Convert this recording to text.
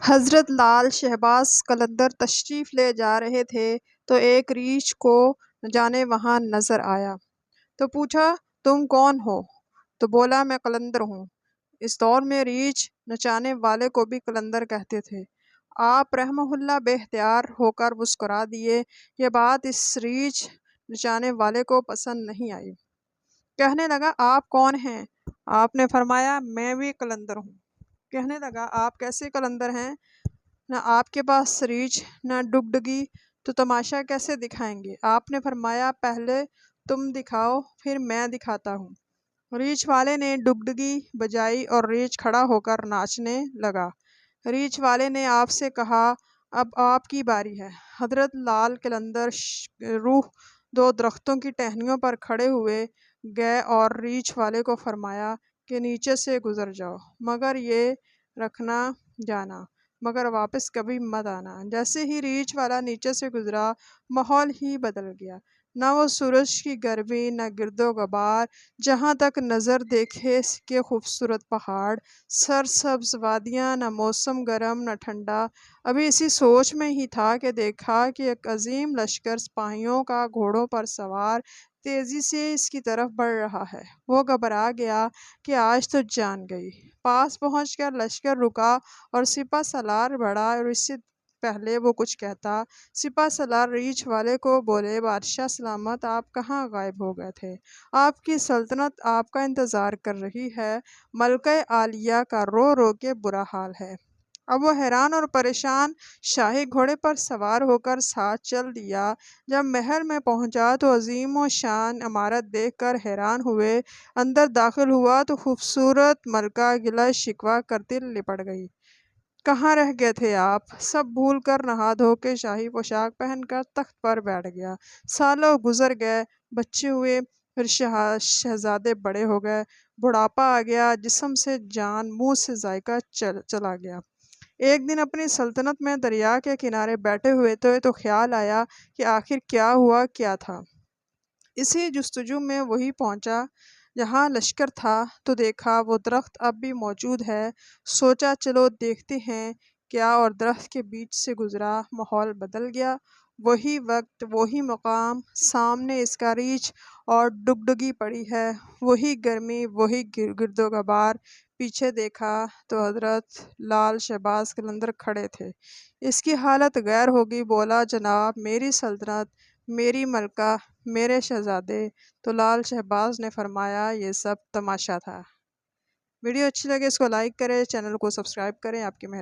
حضرت لال شہباز قلندر تشریف لے جا رہے تھے تو ایک ریچھ کو نہ جانے وہاں نظر آیا تو پوچھا، تم کون ہو؟ تو بولا، میں قلندر ہوں۔ اس دور میں ریچھ نچانے والے کو بھی قلندر کہتے تھے۔ آپ رحمہ اللہ بے اختیار ہو کر مسکرا دیے۔ یہ بات اس ریچھ نچانے والے کو پسند نہیں آئی۔ کہنے لگا، آپ کون ہیں؟ آپ نے فرمایا، میں بھی قلندر ہوں۔ کہنے لگا، آپ کیسے قلندر ہیں؟ نہ آپ کے پاس ریچھ نہ ڈگڈگی، تو تماشا کیسے دکھائیں گے؟ آپ نے فرمایا، پہلے تم دکھاؤ پھر میں دکھاتا ہوں۔ ریچھ والے نے ڈگڈگی بجائی اور ریچھ کھڑا ہو کر ناچنے لگا۔ ریچھ والے نے آپ سے کہا، اب آپ کی باری ہے۔ حضرت لال قلندر روح دو درختوں کی ٹہنیوں پر کھڑے ہوئے گئے اور ریچھ والے کو فرمایا کہ نیچے سے گزر جاؤ، مگر یہ رکھنا جانا، مگر واپس کبھی مت آنا۔ جیسے ہی ریچھ والا نیچے سے گزرا، ماحول ہی بدل گیا۔ نہ وہ سورج کی گرمی، نہ گرد و غبار، جہاں تک نظر دیکھے کے خوبصورت پہاڑ، سرسبز وادیاں، نہ موسم گرم نہ ٹھنڈا۔ ابھی اسی سوچ میں ہی تھا کہ دیکھا کہ ایک عظیم لشکر سپاہیوں کا گھوڑوں پر سوار تیزی سے اس کی طرف بڑھ رہا ہے۔ وہ گھبرا گیا کہ آج تو جان گئی۔ پاس پہنچ کر لشکر رکا اور سپہ سالار بڑھا، اور اس سے پہلے وہ کچھ کہتا، سپہ سالار ریچھ والے کو بولے، بادشاہ سلامت، آپ کہاں غائب ہو گئے تھے؟ آپ کی سلطنت آپ کا انتظار کر رہی ہے۔ ملکہ عالیہ کا رو رو کے برا حال ہے۔ اب وہ حیران اور پریشان شاہی گھوڑے پر سوار ہو کر ساتھ چل دیا۔ جب محل میں پہنچا تو عظیم و شان عمارت دیکھ کر حیران ہوئے۔ اندر داخل ہوا تو خوبصورت ملکہ گلہ شکوہ کرتی لپٹ گئی۔ کہاں رہ گئے تھے آپ؟ سب بھول کر نہا دھو کے شاہی پوشاک پہن کر تخت پر بیٹھ گیا۔ سالوں گزر گئے، بچے ہوئے، پھر شہزادے بڑے ہو گئے، بڑھاپا آ گیا، جسم سے جان، منہ سے ذائقہ چلا گیا۔ ایک دن اپنی سلطنت میں دریا کے کنارے بیٹھے ہوئے تھے تو خیال آیا کہ آخر کیا ہوا کیا تھا۔ اسی جستجو میں وہی پہنچا جہاں لشکر تھا تو دیکھا وہ درخت اب بھی موجود ہے۔ سوچا چلو دیکھتے ہیں کیا، اور درخت کے بیچ سے گزرا۔ ماحول بدل گیا۔ وہی وقت، وہی مقام، سامنے اس کا ریچھ اور ڈگڈگی پڑی ہے، وہی گرمی، وہی گرد و غبار۔ پیچھے دیکھا تو حضرت لال شہباز قلندر کھڑے تھے۔ اس کی حالت غیر ہوگی۔ بولا، جناب، میری سلطنت، میری ملکہ، میرے شہزادے۔ تو لال شہباز نے فرمایا، یہ سب تماشا تھا۔ ویڈیو اچھی لگے اس کو لائک کریں، چینل کو سبسکرائب کریں۔ آپ کی مہربانی۔